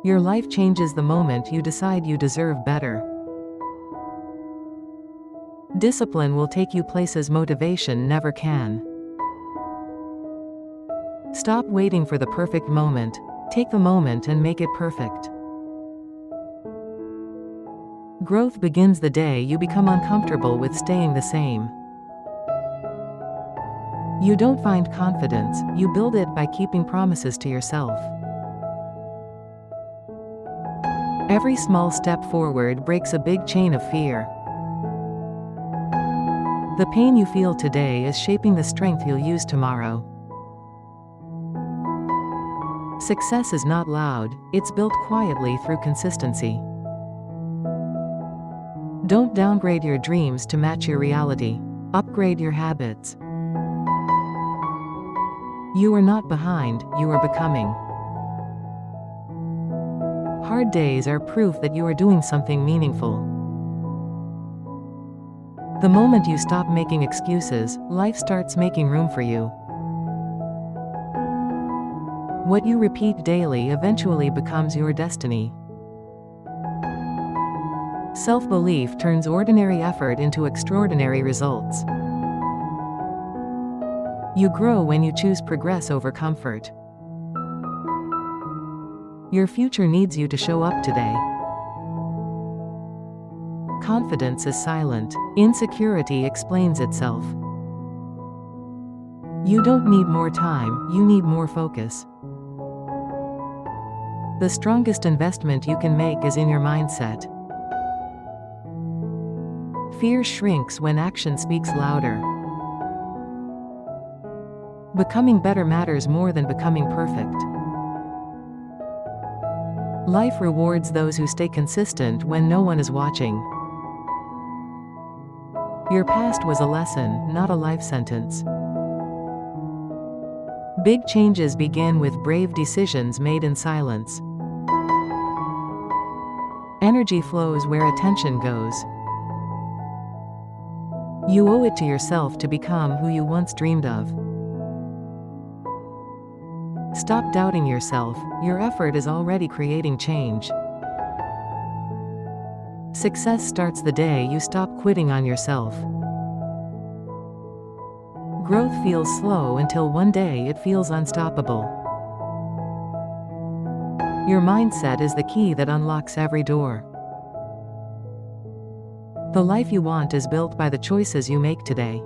Your life changes the moment you decide you deserve better. Discipline will take you places motivation never can. Stop waiting for the perfect moment. Take the moment and make it perfect. Growth begins the day you become uncomfortable with staying the same. You don't find confidence, you build it by keeping promises to yourself. Every small step forward breaks a big chain of fear. The pain you feel today is shaping the strength you'll use tomorrow. Success is not loud, it's built quietly through consistency. Don't downgrade your dreams to match your reality. Upgrade your habits. You are not behind, you are becoming. Hard days are proof that you are doing something meaningful. The moment you stop making excuses, life starts making room for you. What you repeat daily eventually becomes your destiny. Self-belief turns ordinary effort into extraordinary results. You grow when you choose progress over comfort. Your future needs you to show up today. Confidence is silent. Insecurity explains itself. You don't need more time, you need more focus. The strongest investment you can make is in your mindset. Fear shrinks when action speaks louder. Becoming better matters more than becoming perfect. Life rewards those who stay consistent when no one is watching. Your past was a lesson, not a life sentence. Big changes begin with brave decisions made in silence. Energy flows where attention goes. You owe it to yourself to become who you once dreamed of. Stop doubting yourself, your effort is already creating change. Success starts the day you stop quitting on yourself. Growth feels slow until one day it feels unstoppable. Your mindset is the key that unlocks every door. The life you want is built by the choices you make today.